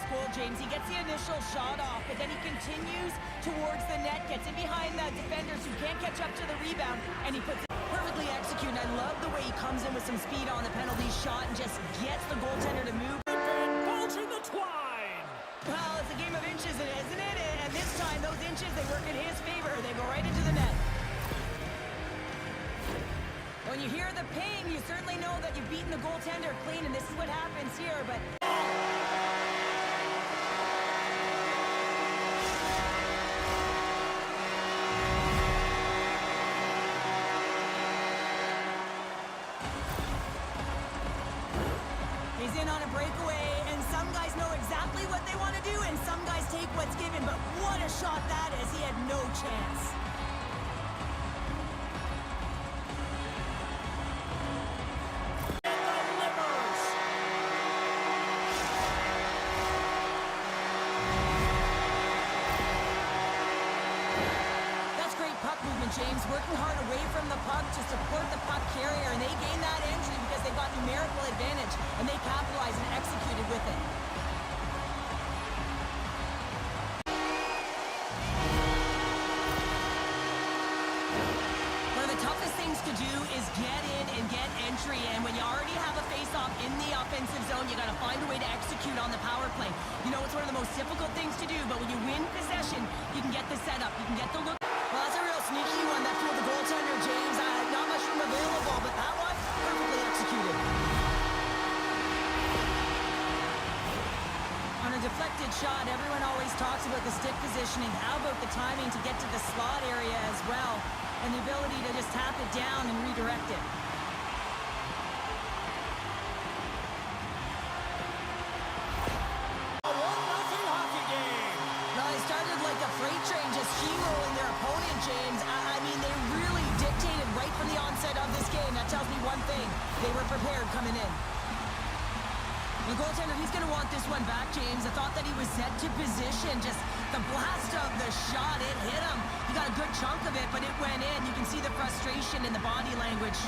goal, James. He gets the initial shot off, but then he continues towards the net, gets in behind the defenders who can't catch up to the rebound, and he puts it perfectly executed. I love the way he comes in with some speed on the penalty shot and just gets the goaltender to move. Bulging the twine! Well, it's a game of inches, isn't it? And this time, those inches, they work in his favor. They go right into the net. When you hear the ping, you certainly know that you've beaten the goaltender clean, and this is what happens here, but... He's in on a breakaway, and some guys know exactly what they want to do, and some guys take what's given, but what a shot that is. He had no chance. James working hard away from the puck to support the puck carrier, and they gain that entry because they got numerical advantage, and they capitalized and executed with it. One of the toughest things to do is get in and get entry, and when you already have a face-off in the offensive zone, you got to find a way to execute on the power play. You know, it's one of the most difficult things to do, but when you win possession, you can get the setup, you can get the look. Well, that's a real sneaky one that fooled the goaltender, James. Not much room available, but that one, perfectly executed. On a deflected shot, everyone always talks about the stick positioning. How about the timing to get to the slot area as well, and the ability to just tap it down and redirect it. Freight train just steamrolling their opponent, James. I mean, they really dictated right from the onset of this game. That tells me one thing. They were prepared coming in. The goaltender, he's going to want this one back, James. I thought that he was set to position. Just the blast of the shot, it hit him. He got a good chunk of it, but it went in. You can see the frustration in the body language.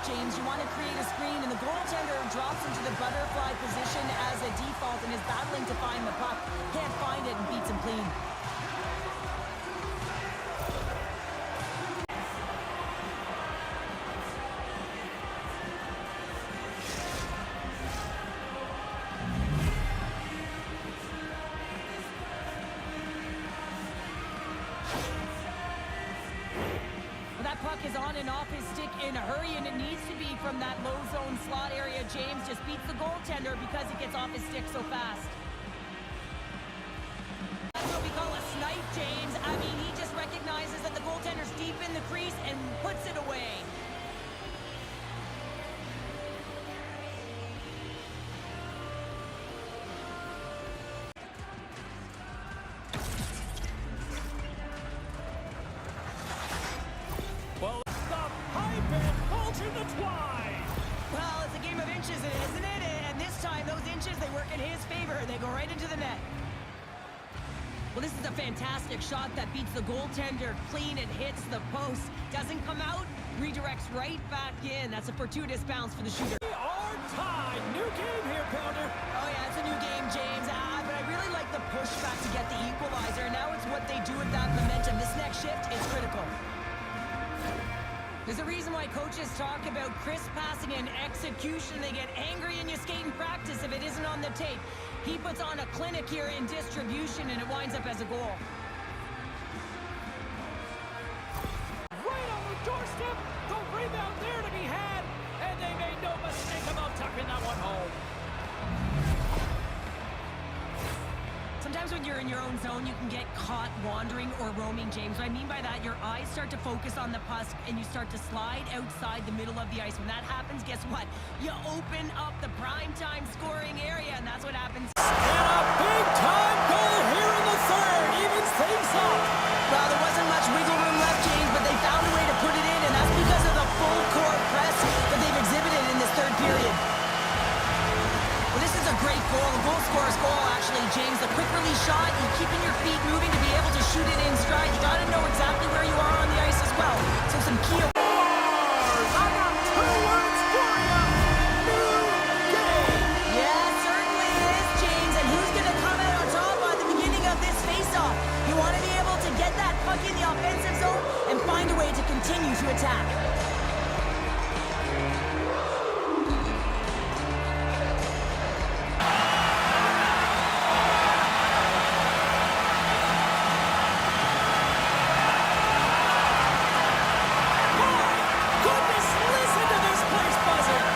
James, you want to create a screen, and the goaltender drops into the butterfly position as a default and is battling to find the puck. Can't find it and beats him clean. Puck is on and off his stick in a hurry, and it needs to be from that low zone slot area. James just beats the goaltender because he gets off his stick so fast. That's what we call a snipe, James. I mean, he just recognizes that the goaltender's deep in the crease and puts it away. Well, the pipe and bulging the twine! Well, it's a game of inches, isn't it? And this time, those inches, they work in his favor. They go right into the net. Well, this is a fantastic shot that beats the goaltender clean. It hits the post. Doesn't come out. Redirects right back in. That's a fortuitous bounce for the shooter. We are tied. New game here, Pounder. Oh, yeah, it's a new game, James. But I really like the pushback to get the equalizer. Now it's what they do with that momentum. This next shift is critical. There's a reason why coaches talk about crisp passing and execution. They get angry and you skate in practice if it isn't on the tape. He puts on a clinic here in distribution, and it winds up as a goal. Right on the doorstep, the rebound there to be had, and they made no mistake about tucking that one home. Sometimes when you're in your own zone, you can get caught wandering or roaming, James. What I mean by that, your eyes start to focus on the puck and you start to slide outside the middle of the ice. When that happens, guess what? You open up the primetime scoring area, and that's what happens. And a big-time goal here in the third, evens things up. Well, there wasn't much wiggle room left, James, but they found a way to put it in, and that's because of the full court press that they've exhibited in this great goal, a goal scorer's goal, actually, James. The quick release shot, you keeping your feet moving to be able to shoot it in stride. You got to know exactly where you are on the ice as well. So some key. I got 2 words for you. New game. Yeah, certainly is, James. And who's going to come out on top at the beginning of this face-off? You want to be able to get that puck in the offensive zone and find a way to continue to attack. Goodness, listen to this place buzzing.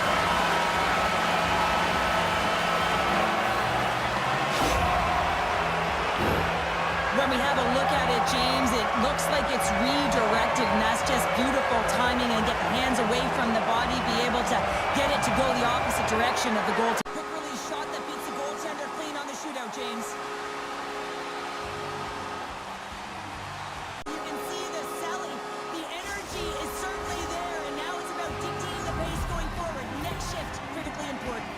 When we have a look at it, James, it looks like it's redirected, and that's just beautiful timing and get the hands away from the body, be able to get it to go the opposite direction of the goal. Quick release shot that beats the goaltender clean on the shootout, James. You can see the selling. The energy is certainly there, and now it's about dictating the pace going forward. Next shift, critically important.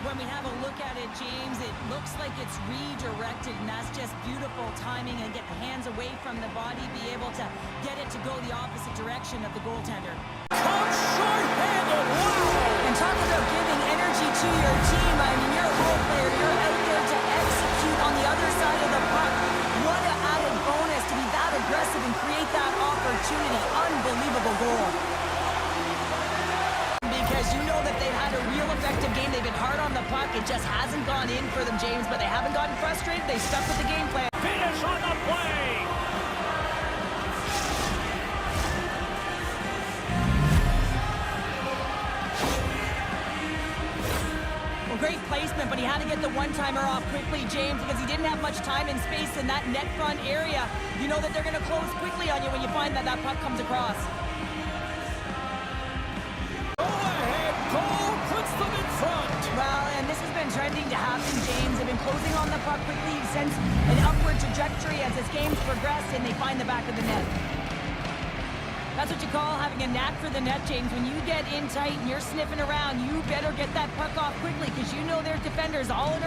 When we have a look at it, James, it looks like it's redirected, and that's just beautiful timing and get the hands away from the body, be able to get it to go the opposite direction of the goaltender. Caught short-handed. Wow. And talk about giving energy to your team. I mean, you're a role player. You're out there to execute on the other side of the puck. What an added bonus to be that aggressive and create that opportunity. Unbelievable goal. Because you know that they've had a real effective game. They've been hard on the puck. It just hasn't gone in for them, James, but they haven't gotten frustrated. They stuck with the game plan. Finish on the play. Well, great placement, but he had to get the one-timer off quickly, James, because he didn't have much time and space in that net front area. You know that they're going to close quickly on you when you find that that puck comes across. Goal puts them in front. Well, and this has been trending to happen, James. They've been closing on the puck quickly since an upward trajectory as this game's progressed, and they find the back of the net. That's what you call having a knack for the net, James. When you get in tight and you're sniffing around, you better get that puck off quickly because you know there's defenders all in a